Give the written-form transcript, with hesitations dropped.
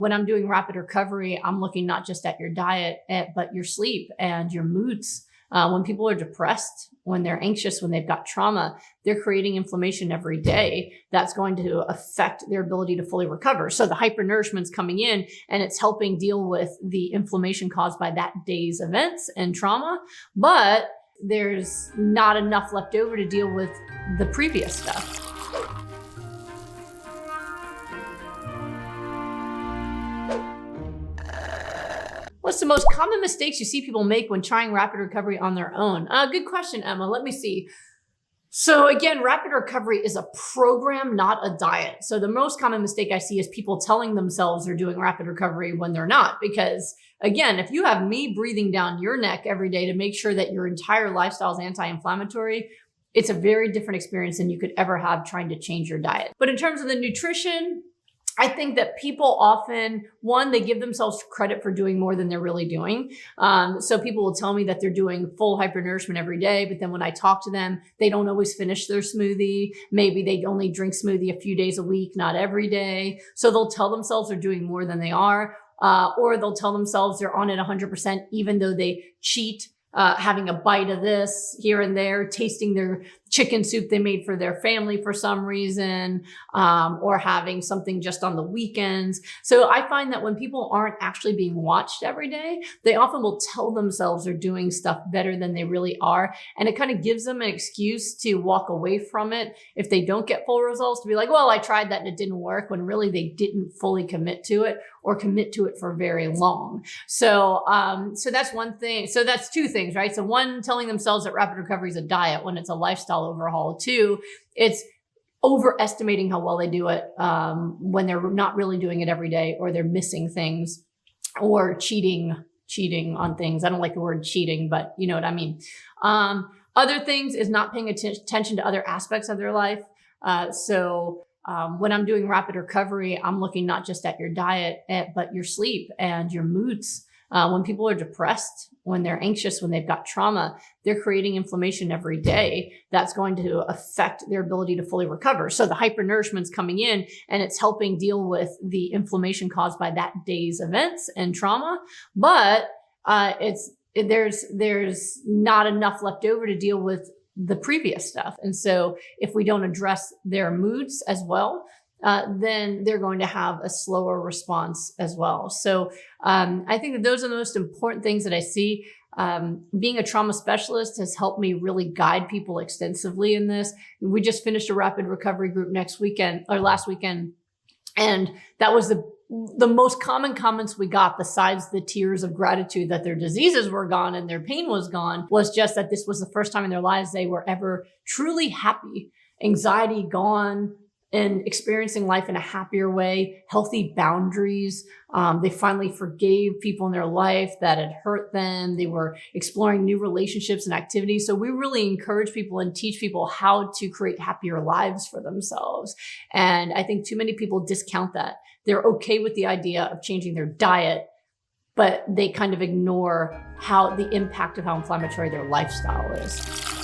When I'm doing rapid recovery, I'm looking not just at your diet, but your sleep and your moods. When people are depressed, when they're anxious, when they've got trauma, they're creating inflammation every day that's going to affect their ability to fully recover. So the hyper-nourishment's coming in and it's helping deal with the inflammation caused by that day's events and trauma, but there's not enough left over to deal with the previous stuff. What's the most common mistakes you see people make when trying rapid recovery on their own? Good question, Emma. Let me see. So again, rapid recovery is a program, not a diet. So the most common mistake I see is people telling themselves they're doing rapid recovery when they're not. Because again, if you have me breathing down your neck every day to make sure that your entire lifestyle is anti-inflammatory, it's a very different experience than you could ever have trying to change your diet. But in terms of the nutrition, I think that people often, one, they give themselves credit for doing more than they're really doing. So people will tell me that they're doing full hypernourishment every day, but then when I talk to them, they don't always finish their smoothie. Maybe they only drink smoothie a few days a week, not every day. So they'll tell themselves they're doing more than they are, or they'll tell themselves they're on it 100%, even though they cheat. Having a bite of this here and there, tasting their chicken soup they made for their family for some reason, or having something just on the weekends. So I find that when people aren't actually being watched every day, they often will tell themselves they're doing stuff better than they really are. And it kind of gives them an excuse to walk away from it if they don't get full results, to be like, well, I tried that and it didn't work, when really they didn't fully commit to it or commit to it for very long. So that's one thing. So that's two things, right? So one, telling themselves that rapid recovery is a diet when it's a lifestyle overhaul. Two, it's overestimating how well they do it when they're not really doing it every day, or they're missing things, or cheating on things. I don't like the word cheating, but you know what I mean. Other things is not paying attention to other aspects of their life. When I'm doing rapid recovery, I'm looking not just at your diet, but your sleep and your moods. When people are depressed, when they're anxious, when they've got trauma, they're creating inflammation every day that's going to affect their ability to fully recover. So the hyper-nourishment's coming in and it's helping deal with the inflammation caused by that day's events and trauma, but there's not enough left over to deal with the previous stuff. And so if we don't address their moods as well, then they're going to have a slower response as well. So I think that those are the most important things that I see. Being a trauma specialist has helped me really guide people extensively in this. We just finished a rapid recovery group last weekend, and that was the most common comments we got, besides the tears of gratitude that their diseases were gone and their pain was gone, was just that this was the first time in their lives they were ever truly happy. Anxiety gone, and experiencing life in a happier way, healthy boundaries. They finally forgave people in their life that had hurt them. They were exploring new relationships and activities. So we really encourage people and teach people how to create happier lives for themselves. And I think too many people discount that. They're okay with the idea of changing their diet, but they kind of ignore the impact of how inflammatory their lifestyle is.